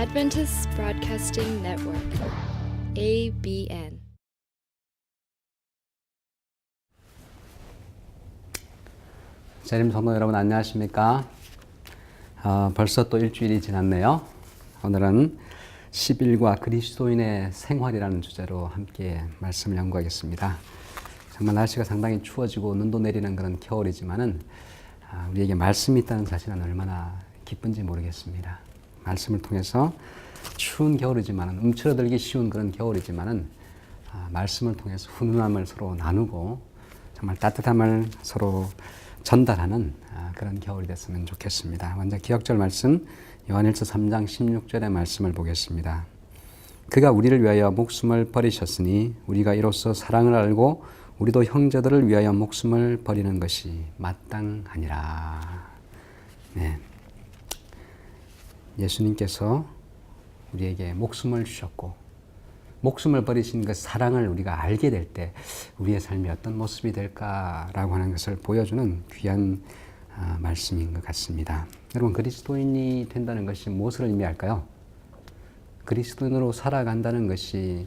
Adventist Broadcasting Network, ABN. 재림 성도 여러분 안녕하십니까? 벌써 또 일주일이 지났네요. 오늘은 10일과 그리스도인의 생활이라는 주제로 함께 말씀을 연구하겠습니다. 정말 날씨가 상당히 추워지고 눈도 내리는 그런 겨울이지만은 우리에게 말씀이 있다는 사실은 얼마나 기쁜지 모르겠습니다. 말씀을 통해서 추운 겨울이지만은 움츠러들기 쉬운 그런 겨울이지만은 말씀을 통해서 훈훈함을 서로 나누고 정말 따뜻함을 서로 전달하는 그런 겨울이 됐으면 좋겠습니다. 먼저 기억절 말씀 요한일서 3장 16절의 말씀을 보겠습니다. 그가 우리를 위하여 목숨을 버리셨으니 우리가 이로써 사랑을 알고 우리도 형제들을 위하여 목숨을 버리는 것이 마땅하니라. 네. 예수님께서 우리에게 목숨을 주셨고 목숨을 버리신 그 사랑을 우리가 알게 될 때 우리의 삶이 어떤 모습이 될까라고 하는 것을 보여주는 귀한 말씀인 것 같습니다. 여러분, 그리스도인이 된다는 것이 무엇을 의미할까요? 그리스도인으로 살아간다는 것이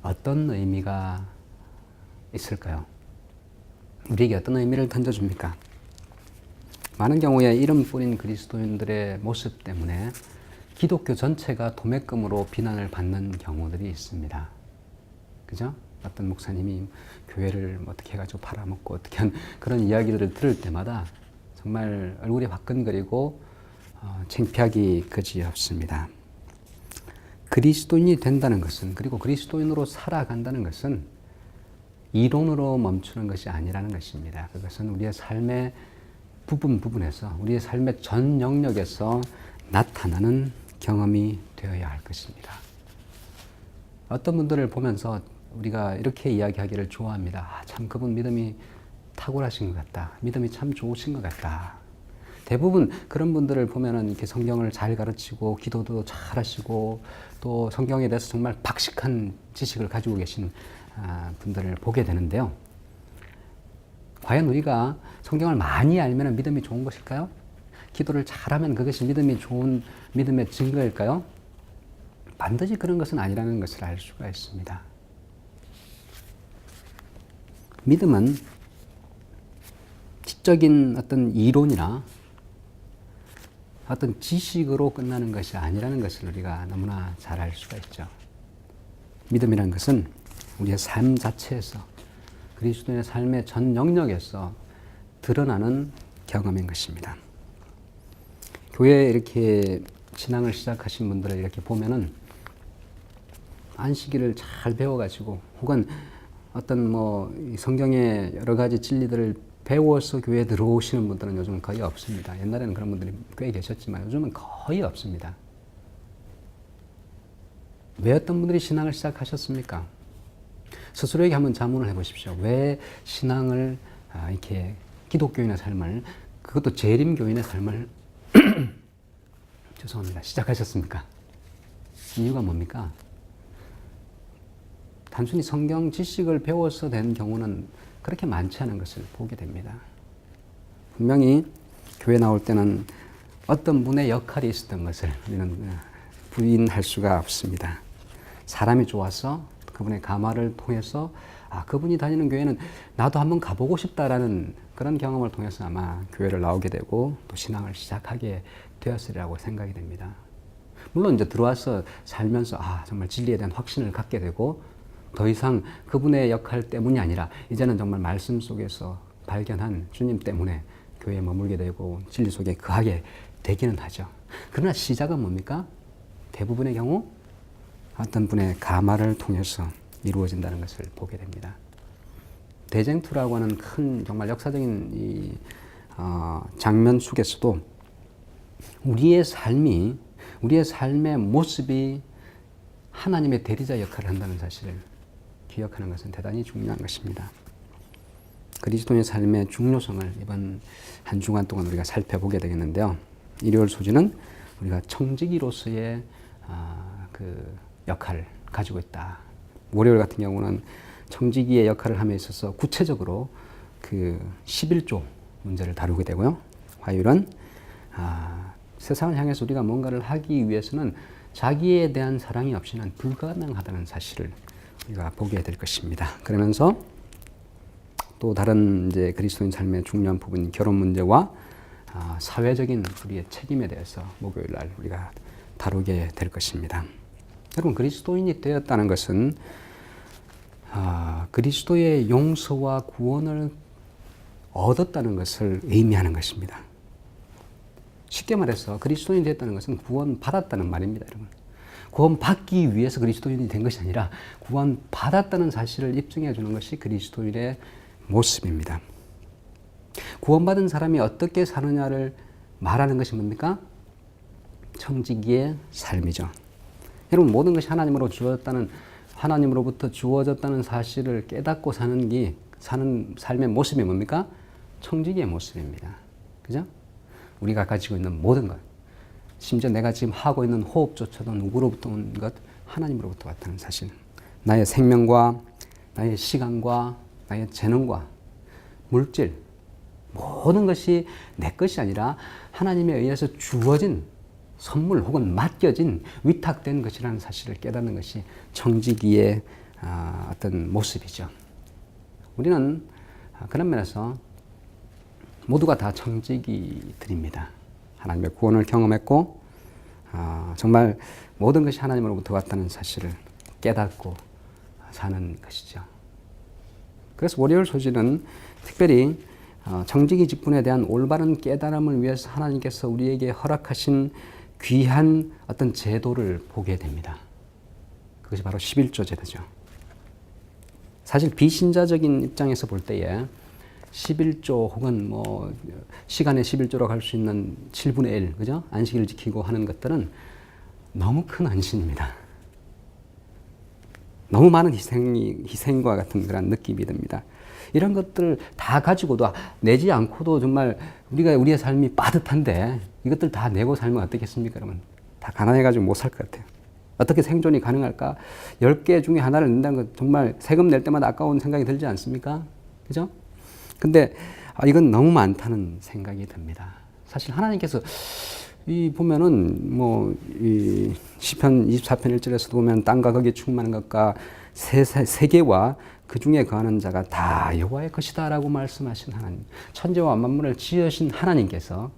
어떤 의미가 있을까요? 우리에게 어떤 의미를 던져줍니까? 많은 경우에 이름뿐인 그리스도인들의 모습 때문에 기독교 전체가 도매금으로 비난을 받는 경우들이 있습니다. 그죠? 어떤 목사님이 교회를 어떻게 해가지고 팔아먹고 어떻게 한 그런 이야기들을 들을 때마다 정말 얼굴이 화끈거리고 창피하기 그지없습니다. 그리스도인이 된다는 것은, 그리고 그리스도인으로 살아간다는 것은 이론으로 멈추는 것이 아니라는 것입니다. 그것은 우리의 삶의 부분에서, 우리의 삶의 전 영역에서 나타나는 경험이 되어야 할 것입니다. 어떤 분들을 보면서 우리가 이렇게 이야기하기를 좋아합니다. 참 그분 믿음이 탁월하신 것 같다. 믿음이 참 좋으신 것 같다. 대부분 그런 분들을 보면은 이렇게 성경을 잘 가르치고 기도도 잘 하시고 또 성경에 대해서 정말 박식한 지식을 가지고 계신 분들을 보게 되는데요. 과연 우리가 성경을 많이 알면 믿음이 좋은 것일까요? 기도를 잘하면 그것이 믿음이 좋은 믿음의 증거일까요? 반드시 그런 것은 아니라는 것을 알 수가 있습니다. 믿음은 지적인 어떤 이론이나 어떤 지식으로 끝나는 것이 아니라는 것을 우리가 너무나 잘 알 수가 있죠. 믿음이라는 것은 우리의 삶 자체에서, 그리스도의 삶의 전 영역에서 드러나는 경험인 것입니다. 교회에 이렇게 신앙을 시작하신 분들을 이렇게 보면은 안식일을 잘 배워가지고 혹은 어떤 성경의 여러 가지 진리들을 배워서 교회에 들어오시는 분들은 요즘은 거의 없습니다. 옛날에는 그런 분들이 꽤 계셨지만 요즘은 거의 없습니다. 왜 어떤 분들이 신앙을 시작하셨습니까? 스스로에게 한번 자문을 해보십시오. 왜 신앙을 이렇게 기독교인의 삶을, 그것도 재림교인의 삶을 죄송합니다. 시작하셨습니까? 이유가 뭡니까? 단순히 성경 지식을 배워서 된 경우는 그렇게 많지 않은 것을 보게 됩니다. 분명히 교회 나올 때는 어떤 분의 역할이 있었던 것을 우리는 부인할 수가 없습니다. 사람이 좋아서 그분의 가마를 통해서 그분이 다니는 교회는 나도 한번 가보고 싶다라는 그런 경험을 통해서 아마 교회를 나오게 되고 또 신앙을 시작하게 되었으리라고 생각이 됩니다. 물론 이제 들어와서 살면서 정말 진리에 대한 확신을 갖게 되고 더 이상 그분의 역할 때문이 아니라 이제는 정말 말씀 속에서 발견한 주님 때문에 교회에 머물게 되고 진리 속에 거하게 되기는 하죠. 그러나 시작은 뭡니까? 대부분의 경우 어떤 분의 가마를 통해서 이루어진다는 것을 보게 됩니다. 대쟁투라고 하는 큰 정말 역사적인 이 장면 속에서도 우리의 삶의 모습이 하나님의 대리자 역할을 한다는 사실을 기억하는 것은 대단히 중요한 것입니다. 그리스도의 삶의 중요성을 이번 한 주간 동안 우리가 살펴보게 되겠는데요. 일요일 소지는 우리가 청지기로서의 그 역할을 가지고 있다. 월요일 같은 경우는 청지기의 역할을 함에 있어서 구체적으로 그 11조 문제를 다루게 되고요. 화요일은 세상을 향해서 우리가 뭔가를 하기 위해서는 자기에 대한 사랑이 없이는 불가능하다는 사실을 우리가 보게 될 것입니다. 그러면서 또 다른 이제 그리스도인 삶의 중요한 부분, 결혼 문제와 사회적인 우리의 책임에 대해서 목요일 날 우리가 다루게 될 것입니다. 여러분, 그리스도인이 되었다는 것은 그리스도의 용서와 구원을 얻었다는 것을 의미하는 것입니다. 쉽게 말해서 그리스도인이 됐다는 것은 구원 받았다는 말입니다, 여러분. 구원 받기 위해서 그리스도인이 된 것이 아니라 구원 받았다는 사실을 입증해 주는 것이 그리스도인의 모습입니다. 구원받은 사람이 어떻게 사느냐를 말하는 것이 뭡니까? 청지기의 삶이죠. 여러분, 모든 것이 하나님으로부터 주어졌다는 사실을 깨닫고 사는 삶의 모습이 뭡니까? 청지기의 모습입니다. 그죠? 우리가 가지고 있는 모든 것, 심지어 내가 지금 하고 있는 호흡조차도 누구로부터 온 것? 하나님으로부터 왔다는 사실. 나의 생명과 나의 시간과 나의 재능과 물질, 모든 것이 내 것이 아니라 하나님에 의해서 주어진 선물 혹은 맡겨진 위탁된 것이라는 사실을 깨닫는 것이 청지기의 어떤 모습이죠. 우리는 그런 면에서 모두가 다 청지기들입니다. 하나님의 구원을 경험했고 정말 모든 것이 하나님으로부터 왔다는 사실을 깨닫고 사는 것이죠. 그래서 월요일 소지는 특별히 청지기 직분에 대한 올바른 깨달음을 위해서 하나님께서 우리에게 허락하신 귀한 어떤 제도를 보게 됩니다. 그것이 바로 11조 제도죠. 사실 비신자적인 입장에서 볼 때에 11조 혹은 시간의 11조라고 할 수 있는 7분의 1, 그죠? 안식일을 지키고 하는 것들은 너무 큰 헌신입니다. 너무 많은 희생과 같은 그런 느낌이 듭니다. 이런 것들 다 가지고도 내지 않고도 정말 우리의 삶이 빠듯한데 이것들 다 내고 살면 어떻겠습니까? 그러면 다 가난해가지고 못 살 것 같아요. 어떻게 생존이 가능할까? 10개 중에 하나를 낸다는 건 정말 세금 낼 때마다 아까운 생각이 들지 않습니까? 그죠? 근데 이건 너무 많다는 생각이 듭니다. 사실 하나님께서 보면은 이 시편 24편 1절에서도 보면 땅과 거기에 충만한 것과 세계와 그 중에 거하는 자가 다 여호와의 것이다라고 말씀하신 하나님, 천지와 만물을 지으신 하나님께서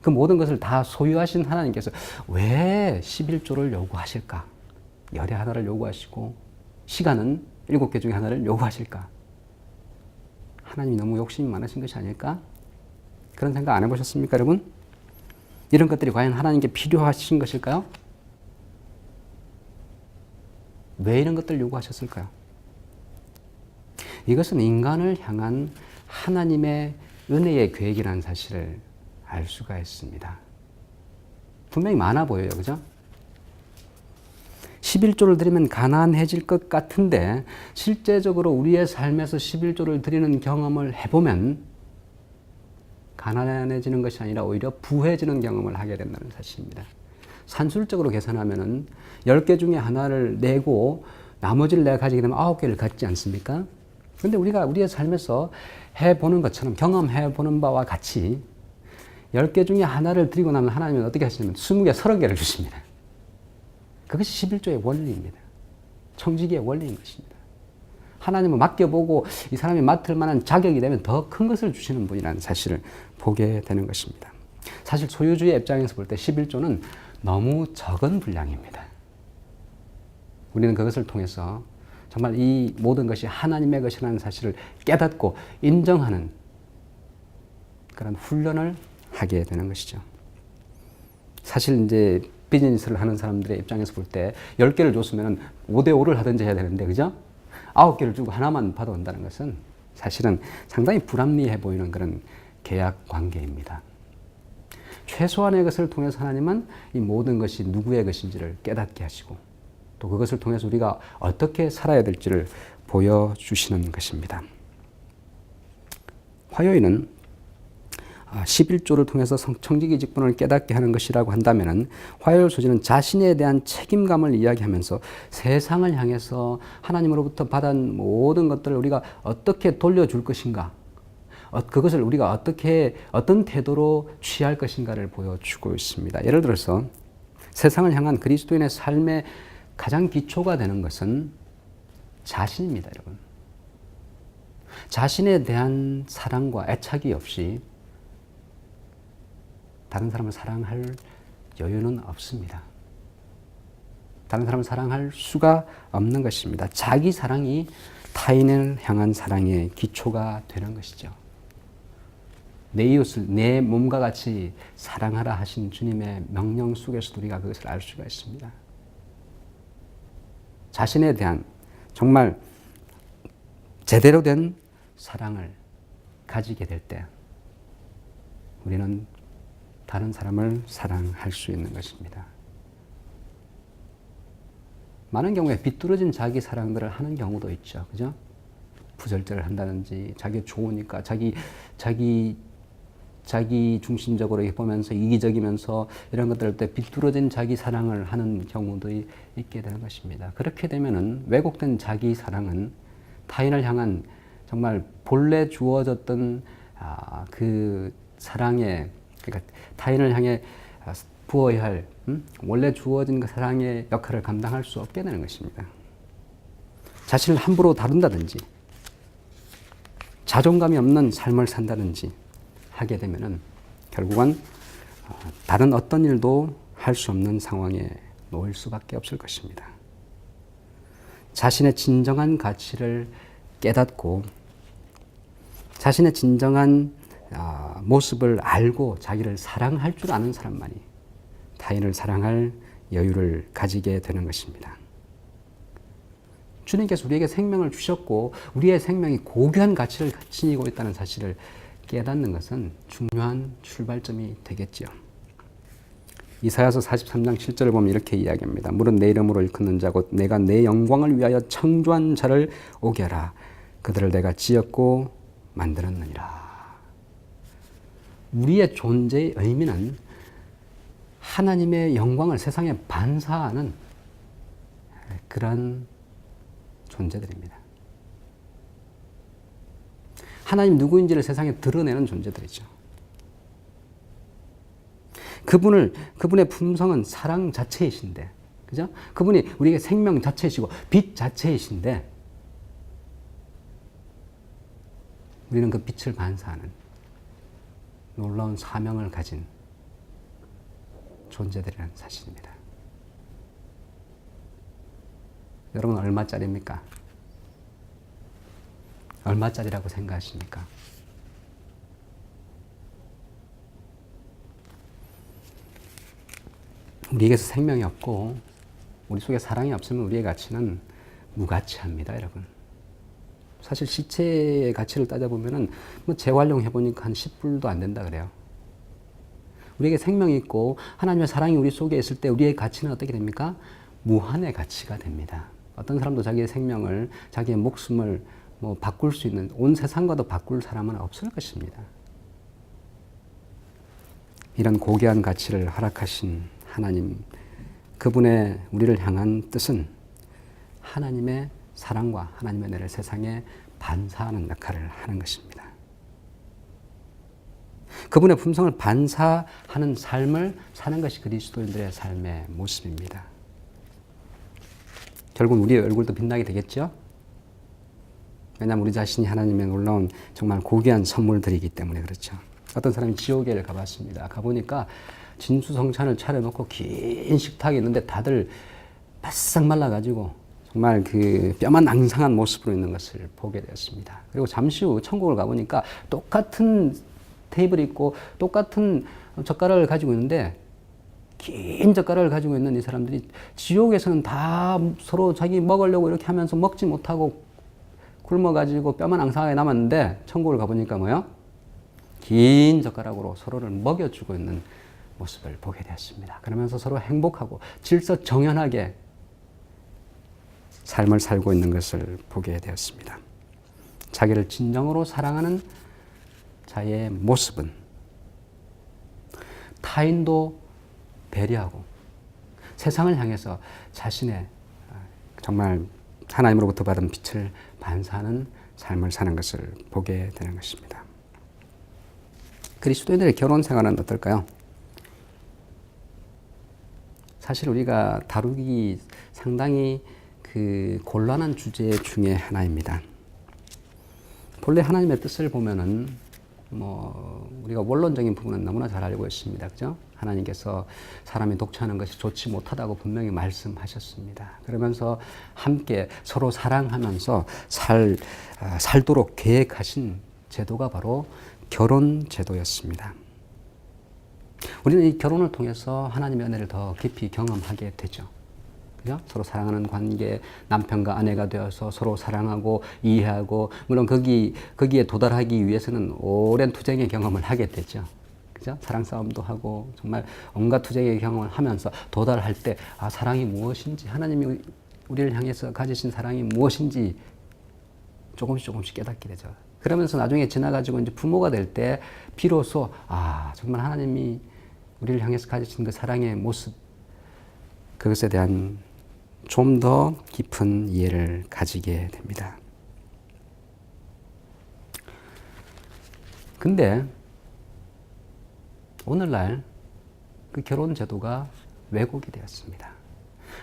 그 모든 것을 다 소유하신 하나님께서 왜 11조를 요구하실까? 열의 하나를 요구하시고 시간은 7개 중에 하나를 요구하실까? 하나님이 너무 욕심이 많으신 것이 아닐까? 그런 생각 안 해보셨습니까, 여러분? 이런 것들이 과연 하나님께 필요하신 것일까요? 왜 이런 것들을 요구하셨을까요? 이것은 인간을 향한 하나님의 은혜의 계획이라는 사실을 알 수가 있습니다. 분명히 많아 보여요, 그죠? 11조를 드리면 가난해질 것 같은데 실제적으로 우리의 삶에서 11조를 드리는 경험을 해보면 가난해지는 것이 아니라 오히려 부해지는 경험을 하게 된다는 사실입니다. 산술적으로 계산하면은 10개 중에 하나를 내고 나머지를 내가 가지게 되면 9개를 갖지 않습니까? 그런데 우리가 우리의 삶에서 해보는 것처럼 경험해보는 바와 같이 10개 중에 하나를 드리고 나면 하나님은 어떻게 하시냐면 20개, 30개를 주십니다. 그것이 11조의 원리입니다. 청지기의 원리인 것입니다. 하나님은 맡겨보고 이 사람이 맡을 만한 자격이 되면 더 큰 것을 주시는 분이라는 사실을 보게 되는 것입니다. 사실 소유주의 입장에서 볼 때 11조는 너무 적은 분량입니다. 우리는 그것을 통해서 정말 이 모든 것이 하나님의 것이라는 사실을 깨닫고 인정하는 그런 훈련을 하게 되는 것이죠. 사실 이제 비즈니스를 하는 사람들의 입장에서 볼 때 10개를 줬으면 5대5를 하든지 해야 되는데, 그죠? 9개를 주고 하나만 받아온다는 것은 사실은 상당히 불합리해 보이는 그런 계약 관계입니다. 최소한의 것을 통해서 하나님은 이 모든 것이 누구의 것인지를 깨닫게 하시고 또 그것을 통해서 우리가 어떻게 살아야 될지를 보여주시는 것입니다. 화요일은 11조를 통해서 청지기 직분을 깨닫게 하는 것이라고 한다면 화요일 소지는 자신에 대한 책임감을 이야기하면서 세상을 향해서 하나님으로부터 받은 모든 것들을 우리가 어떻게 돌려줄 것인가, 그것을 우리가 어떤 태도로 취할 것인가를 보여주고 있습니다. 예를 들어서 세상을 향한 그리스도인의 삶의 가장 기초가 되는 것은 자신입니다, 여러분. 자신에 대한 사랑과 애착이 없이 다른 사람을 사랑할 여유는 없습니다. 다른 사람을 사랑할 수가 없는 것입니다. 자기 사랑이 타인을 향한 사랑의 기초가 되는 것이죠. 내 이웃을 내 몸과 같이 사랑하라 하신 주님의 명령 속에서도 우리가 그것을 알 수가 있습니다. 자신에 대한 정말 제대로 된 사랑을 가지게 될 때 우리는 다른 사람을 사랑할 수 있는 것입니다. 많은 경우에 비뚤어진 자기 사랑들을 하는 경우도 있죠. 그죠? 부절제를 한다든지 자기가 좋으니까 자기 중심적으로 보면서 이기적이면서 이런 것들 때 비뚤어진 자기 사랑을 하는 경우도 있게 되는 것입니다. 그렇게 되면은 왜곡된 자기 사랑은 타인을 향한 정말 본래 주어졌던 그 사랑의 그러니까 타인을 향해 부어야 할 원래 주어진 그 사랑의 역할을 감당할 수 없게 되는 것입니다. 자신을 함부로 다룬다든지 자존감이 없는 삶을 산다든지 하게 되면은 결국은 다른 어떤 일도 할 수 없는 상황에 놓일 수밖에 없을 것입니다. 자신의 진정한 가치를 깨닫고 자신의 진정한 모습을 알고 자기를 사랑할 줄 아는 사람만이 타인을 사랑할 여유를 가지게 되는 것입니다. 주님께서 우리에게 생명을 주셨고 우리의 생명이 고귀한 가치를 지니고 있다는 사실을 깨닫는 것은 중요한 출발점이 되겠죠. 이사야서 43장 7절을 보면 이렇게 이야기합니다. 물은 내 이름으로 일컫는 자 곧 내가 내 영광을 위하여 창조한 자를 오게 하라. 그들을 내가 지었고 만들었느니라. 우리의 존재의 의미는 하나님의 영광을 세상에 반사하는 그런 존재들입니다. 하나님 누구인지를 세상에 드러내는 존재들이죠. 그분의 품성은 사랑 자체이신데, 그죠? 그분이 우리에게 생명 자체이시고 빛 자체이신데, 우리는 그 빛을 반사하는 놀라운 사명을 가진 존재들이라는 사실입니다. 여러분 얼마짜리입니까? 얼마짜리라고 생각하십니까? 우리에게서 생명이 없고 우리 속에 사랑이 없으면 우리의 가치는 무가치합니다, 여러분. 사실 시체의 가치를 따져보면은 뭐 재활용해보니까 한 10불도 안 된다 그래요. 우리에게 생명이 있고 하나님의 사랑이 우리 속에 있을 때 우리의 가치는 어떻게 됩니까? 무한의 가치가 됩니다. 어떤 사람도 자기의 생명을, 자기의 목숨을 뭐 바꿀 수 있는, 온 세상과도 바꿀 사람은 없을 것입니다. 이런 고귀한 가치를 허락하신 하나님, 그분의 우리를 향한 뜻은 하나님의 사랑과 하나님의 은혜를 세상에 반사하는 역할을 하는 것입니다. 그분의 품성을 반사하는 삶을 사는 것이 그리스도인들의 삶의 모습입니다. 결국은 우리의 얼굴도 빛나게 되겠죠? 왜냐하면 우리 자신이 하나님의 놀라운 정말 고귀한 선물들이기 때문에 그렇죠. 어떤 사람이 지옥에를 가봤습니다. 가보니까 진수성찬을 차려놓고 긴 식탁이 있는데 다들 바싹 말라가지고 정말 그 뼈만 앙상한 모습으로 있는 것을 보게 되었습니다. 그리고 잠시 후 천국을 가보니까 똑같은 테이블이 있고 똑같은 젓가락을 가지고 있는데 긴 젓가락을 가지고 있는 이 사람들이 지옥에서는 다 서로 자기 먹으려고 이렇게 하면서 먹지 못하고 굶어가지고 뼈만 앙상하게 남았는데 천국을 가보니까 뭐요? 긴 젓가락으로 서로를 먹여주고 있는 모습을 보게 되었습니다. 그러면서 서로 행복하고 질서정연하게 삶을 살고 있는 것을 보게 되었습니다. 자기를 진정으로 사랑하는 자의 모습은 타인도 배려하고 세상을 향해서 자신의 정말 하나님으로부터 받은 빛을 반사하는 삶을 사는 것을 보게 되는 것입니다. 그리스도인들의 결혼 생활은 어떨까요? 사실 우리가 다루기 상당히 그 곤란한 주제 중에 하나입니다. 본래 하나님의 뜻을 보면은 우리가 원론적인 부분은 너무나 잘 알고 있습니다. 그죠? 하나님께서 사람이 독처하는 것이 좋지 못하다고 분명히 말씀하셨습니다. 그러면서 함께 서로 사랑하면서 살도록 계획하신 제도가 바로 결혼 제도였습니다. 우리는 이 결혼을 통해서 하나님의 은혜를 더 깊이 경험하게 되죠. 그죠? 서로 사랑하는 관계, 남편과 아내가 되어서 서로 사랑하고 이해하고, 물론 거기에 도달하기 위해서는 오랜 투쟁의 경험을 하게 되죠. 그죠? 사랑 싸움도 하고, 정말 온갖 투쟁의 경험을 하면서 도달할 때, 사랑이 무엇인지, 하나님이 우리를 향해서 가지신 사랑이 무엇인지 조금씩 깨닫게 되죠. 그러면서 나중에 지나가지고 이제 부모가 될 때, 비로소, 정말 하나님이 우리를 향해서 가지신 그 사랑의 모습, 그것에 대한 좀 더 깊은 이해를 가지게 됩니다. 근데 오늘날 그 결혼 제도가 왜곡이 되었습니다.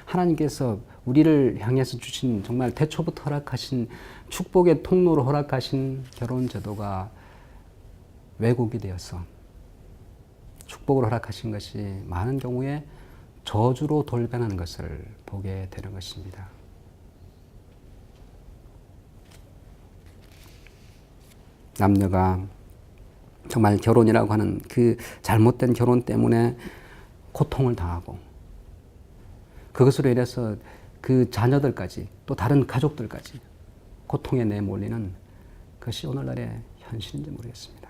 하나님께서 우리를 향해서 주신 정말 태초부터 허락하신 축복의 통로로 허락하신 결혼 제도가 왜곡이 되어서 축복으로 허락하신 것이 많은 경우에 저주로 돌변하는 것을 보게 되는 것입니다. 남녀가 정말 결혼이라고 하는 그 잘못된 결혼 때문에 고통을 당하고, 그것으로 인해서 그 자녀들까지 또 다른 가족들까지 고통에 내몰리는 것이 오늘날의 현실인지 모르겠습니다.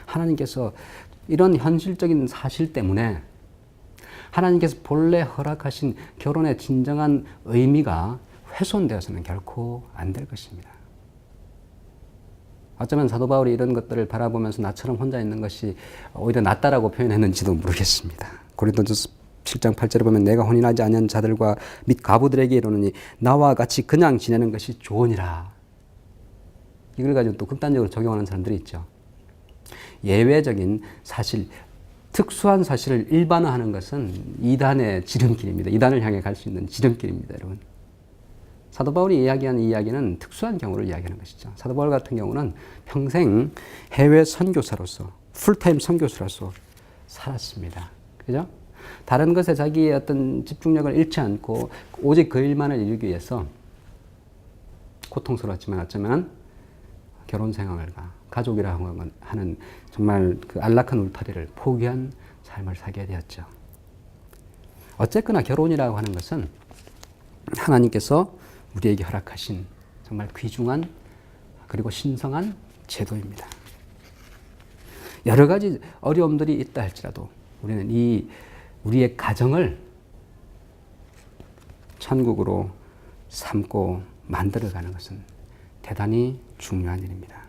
하나님께서 이런 현실적인 사실 때문에 하나님께서 본래 허락하신 결혼의 진정한 의미가 훼손되어서는 결코 안 될 것입니다. 어쩌면 사도 바울이 이런 것들을 바라보면서 나처럼 혼자 있는 것이 오히려 낫다라고 표현했는지도 모르겠습니다. 고린도전서 7장 8절에 보면 내가 혼인하지 않은 자들과 및 과부들에게 이르노니 나와 같이 그냥 지내는 것이 좋으니라. 이걸 가지고 또 극단적으로 적용하는 사람들이 있죠. 예외적인 사실, 특수한 사실을 일반화하는 것은 이단의 지름길입니다. 이단을 향해 갈 수 있는 지름길입니다, 여러분. 사도 바울이 이야기하는 이야기는 특수한 경우를 이야기하는 것이죠. 사도 바울 같은 경우는 평생 해외 선교사로서, 풀타임 선교사로서 살았습니다. 그죠? 다른 것에 자기의 어떤 집중력을 잃지 않고 오직 그 일만을 이루기 위해서 고통스러웠지만 어쩌면 결혼 생활과 가족이라고 하는 정말 그 안락한 울타리를 포기한 삶을 살게 되었죠. 어쨌거나 결혼이라고 하는 것은 하나님께서 우리에게 허락하신 정말 귀중한 그리고 신성한 제도입니다. 여러 가지 어려움들이 있다 할지라도 우리는 우리의 가정을 천국으로 삼고 만들어가는 것은 대단히 중요한 일입니다.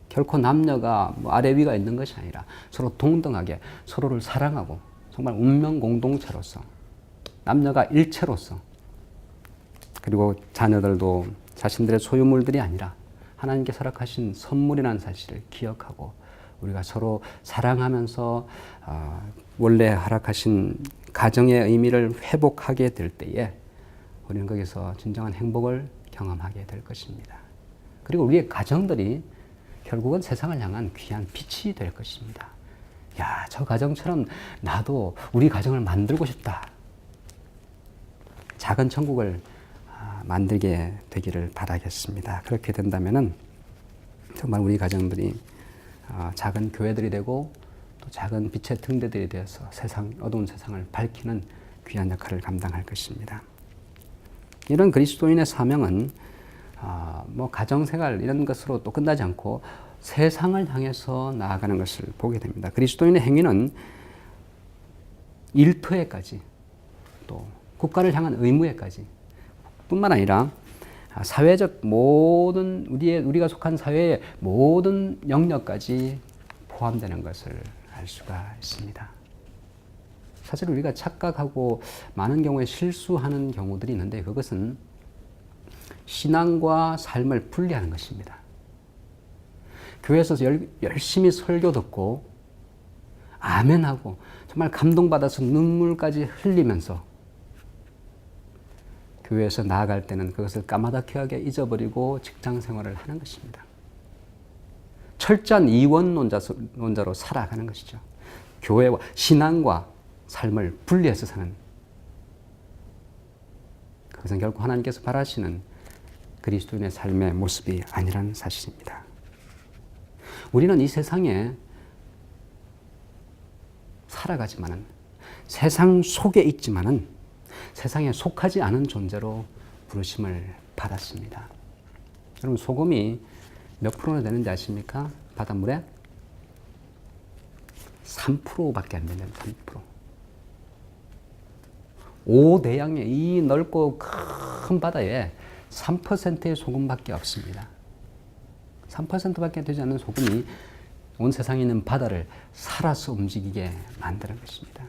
결코 남녀가 아래 위가 있는 것이 아니라 서로 동등하게 서로를 사랑하고 정말 운명 공동체로서, 남녀가 일체로서, 그리고 자녀들도 자신들의 소유물들이 아니라 하나님께 허락하신 선물이라는 사실을 기억하고 우리가 서로 사랑하면서 원래 허락하신 가정의 의미를 회복하게 될 때에 우리는 거기서 진정한 행복을 경험하게 될 것입니다. 그리고 우리의 가정들이 결국은 세상을 향한 귀한 빛이 될 것입니다. 야, 저 가정처럼 나도 우리 가정을 만들고 싶다. 작은 천국을 만들게 되기를 바라겠습니다. 그렇게 된다면은 정말 우리 가정들이 작은 교회들이 되고 또 작은 빛의 등대들이 되어서 어두운 세상을 밝히는 귀한 역할을 감당할 것입니다. 이런 그리스도인의 사명은 가정생활 이런 것으로 또 끝나지 않고 세상을 향해서 나아가는 것을 보게 됩니다. 그리스도인의 행위는 일터에까지 또 국가를 향한 의무에까지 뿐만 아니라 사회적 모든 우리가 속한 사회의 모든 영역까지 포함되는 것을 알 수가 있습니다. 사실 우리가 착각하고 많은 경우에 실수하는 경우들이 있는데 그것은 신앙과 삶을 분리하는 것입니다. 교회에서 열심히 설교 듣고 아멘하고 정말 감동받아서 눈물까지 흘리면서 교회에서 나아갈 때는 그것을 까마득하게 잊어버리고 직장 생활을 하는 것입니다. 철저한 이원론자로 살아가는 것이죠. 교회와 신앙과 삶을 분리해서 사는, 그것은 결코 하나님께서 바라시는 그리스도인의 삶의 모습이 아니라는 사실입니다. 우리는 이 세상에 살아가지만은, 세상 속에 있지만은 세상에 속하지 않은 존재로 부르심을 받았습니다. 여러분, 소금이 몇 프로나 되는지 아십니까? 바닷물에 3%밖에 안 된다는 3%. 5대양의 이 넓고 큰 바다에 3%의 소금밖에 없습니다. 3%밖에 되지 않는 소금이 온 세상에 있는 바다를 살아서 움직이게 만드는 것입니다.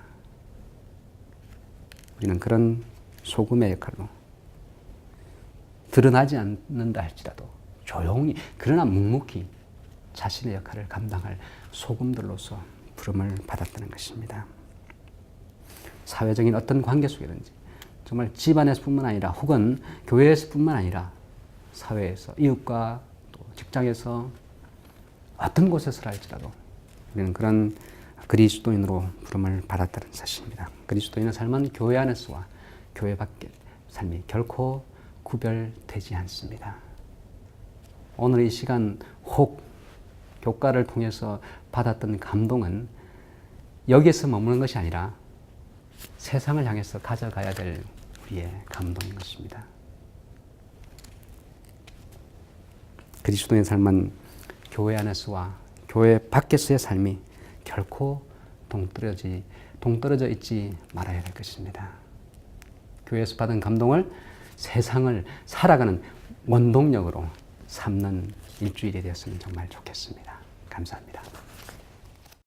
우리는 그런 소금의 역할로 드러나지 않는다 할지라도 조용히, 그러나 묵묵히 자신의 역할을 감당할 소금들로서 부름을 받았다는 것입니다. 사회적인 어떤 관계 속이든지, 정말 집안에서뿐만 아니라 혹은 교회에서뿐만 아니라 사회에서, 이웃과 또 직장에서 어떤 곳에서 할지라도 우리는 그런 그리스도인으로 부름을 받았다는 사실입니다. 그리스도인의 삶은 교회 안에서와 교회 밖의 삶이 결코 구별되지 않습니다. 오늘 이 시간 혹 교과를 통해서 받았던 감동은 여기에서 머무는 것이 아니라 세상을 향해서 가져가야 될 우리의 감동인 것입니다. 그리스도의 삶은 교회 안에서와 교회 밖에서의 삶이 결코 동떨어져 있지 말아야 될 것입니다. 교회에서 받은 감동을 세상을 살아가는 원동력으로 삼는 일주일이 되었으면 정말 좋겠습니다. 감사합니다.